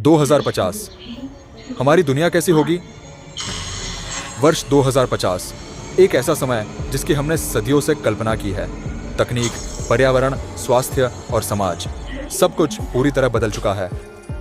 2050 हमारी दुनिया कैसी होगी? वर्ष 2050 एक ऐसा समय जिसकी हमने सदियों से कल्पना की है। तकनीक, पर्यावरण, स्वास्थ्य और समाज सब कुछ पूरी तरह बदल चुका है।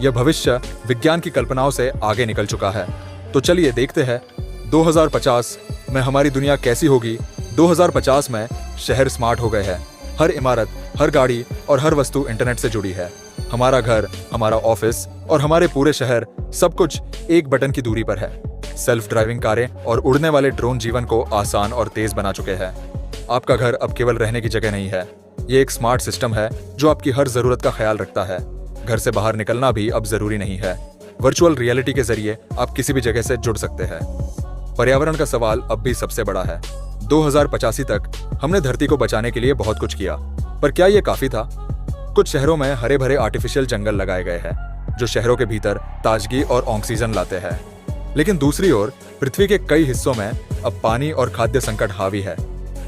यह भविष्य विज्ञान की कल्पनाओं से आगे निकल चुका है। तो चलिए देखते हैं 2050 में हमारी दुनिया कैसी होगी। 2050 में शहर स्मार्ट हो गए हैं। हर इमारत, हर गाड़ी और हर वस्तु इंटरनेट से जुड़ी है। हमारा घर, हमारा ऑफिस और हमारे पूरे शहर सब कुछ एक बटन की दूरी पर है। सेल्फ ड्राइविंग कारें और उड़ने वाले ड्रोन जीवन को आसान और तेज बना चुके हैं। आपका घर अब केवल रहने की जगह नहीं है, ये एक स्मार्ट सिस्टम है जो आपकी हर जरूरत का ख्याल रखता है। घर से बाहर निकलना भी अब जरूरी नहीं है। वर्चुअल रियलिटी के जरिए आप किसी भी जगह से जुड़ सकते हैं। पर्यावरण का सवाल अब भी सबसे बड़ा है। 2085 तक हमने धरती को बचाने के लिए बहुत कुछ किया, पर क्या ये काफी था? कुछ शहरों में हरे भरे आर्टिफिशियल जंगल लगाए गए हैं जो शहरों के भीतर ताजगी और ऑक्सीजन लाते हैं। लेकिन दूसरी ओर पृथ्वी के कई हिस्सों में अब पानी और खाद्य संकट हावी है।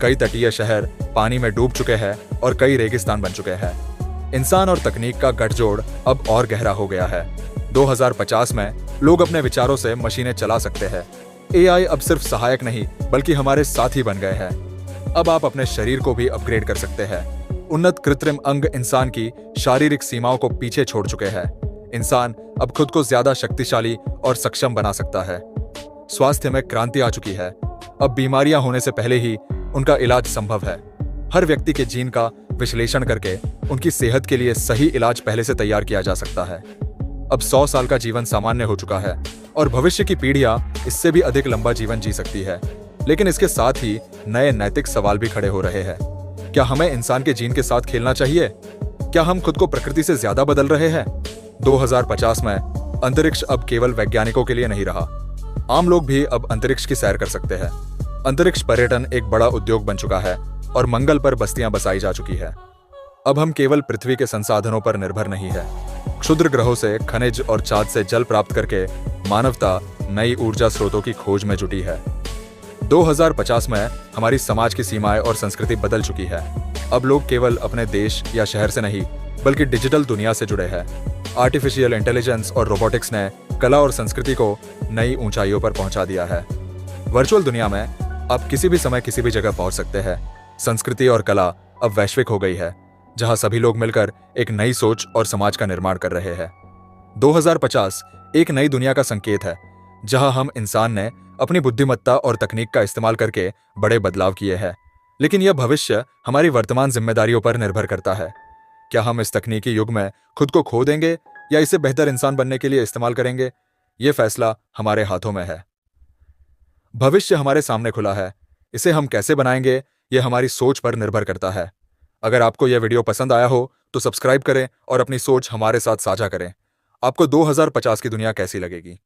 कई तटीय शहर पानी में डूब चुके हैं और कई रेगिस्तान बन चुके हैं। इंसान और तकनीक का गठजोड़ अब और गहरा हो गया है। 2050 में लोग अपने विचारों से मशीनें चला सकते हैं। एआई अब सिर्फ सहायक नहीं बल्कि हमारे साथी बन गए हैं। अब आप अपने शरीर को भी अपग्रेड कर सकते हैं। उन्नत कृत्रिम अंग इंसान की शारीरिक सीमाओं को पीछे छोड़ चुके हैं। इंसान अब खुद को ज्यादा शक्तिशाली और सक्षम बना सकता है। स्वास्थ्य में क्रांति आ चुकी है। अब बीमारियां होने से पहले ही उनका इलाज संभव है। हर व्यक्ति के जीन का विश्लेषण करके उनकी सेहत के लिए सही इलाज पहले से तैयार किया जा सकता है। अब 100 साल का जीवन सामान्य हो चुका है और भविष्य की पीढ़ियां इससे भी अधिक लंबा जीवन जी सकती है। लेकिन इसके साथ ही नए नैतिक सवाल भी खड़े हो रहे हैं। क्या हमें इंसान के जीन के साथ खेलना चाहिए? क्या हम खुद को प्रकृति से ज्यादा बदल रहे हैं? 2050 में अंतरिक्ष अब केवल वैज्ञानिकों के लिए नहीं रहा। आम लोग भी अब अंतरिक्ष की सैर कर सकते हैं। अंतरिक्ष पर्यटन एक बड़ा उद्योग बन चुका है और मंगल पर बस्तियां बसाई जा चुकी है। अब हम केवल पृथ्वी के संसाधनों पर निर्भर नहीं है। क्षुद्र ग्रहों से खनिज और चांद से जल प्राप्त करके मानवता नई ऊर्जा स्रोतों की खोज में जुटी है। 2050 में हमारी समाज की सीमाएं और संस्कृति बदल चुकी है। अब लोग केवल अपने देश या शहर से नहीं बल्कि डिजिटल दुनिया से जुड़े हैं। आर्टिफिशियल इंटेलिजेंस और रोबोटिक्स ने कला और संस्कृति को नई ऊंचाइयों पर पहुंचा दिया है। वर्चुअल दुनिया में आप किसी भी समय किसी भी जगह पहुंच सकते हैं। संस्कृति और कला अब वैश्विक हो गई है, जहां सभी लोग मिलकर एक नई सोच और समाज का निर्माण कर रहे हैं। 2050 एक नई दुनिया का संकेत है, जहां हम इंसान ने अपनी बुद्धिमत्ता और तकनीक का इस्तेमाल करके बड़े बदलाव किए हैं। लेकिन यह भविष्य हमारी वर्तमान जिम्मेदारियों पर निर्भर करता है। क्या हम इस तकनीकी युग में खुद को खो देंगे या इसे बेहतर इंसान बनने के लिए इस्तेमाल करेंगे? यह फैसला हमारे हाथों में है। भविष्य हमारे सामने खुला है। इसे हम कैसे बनाएंगे, यह हमारी सोच पर निर्भर करता है। अगर आपको यह वीडियो पसंद आया हो तो सब्सक्राइब करें और अपनी सोच हमारे साथ साझा करें। आपको 2050 की दुनिया कैसी लगेगी?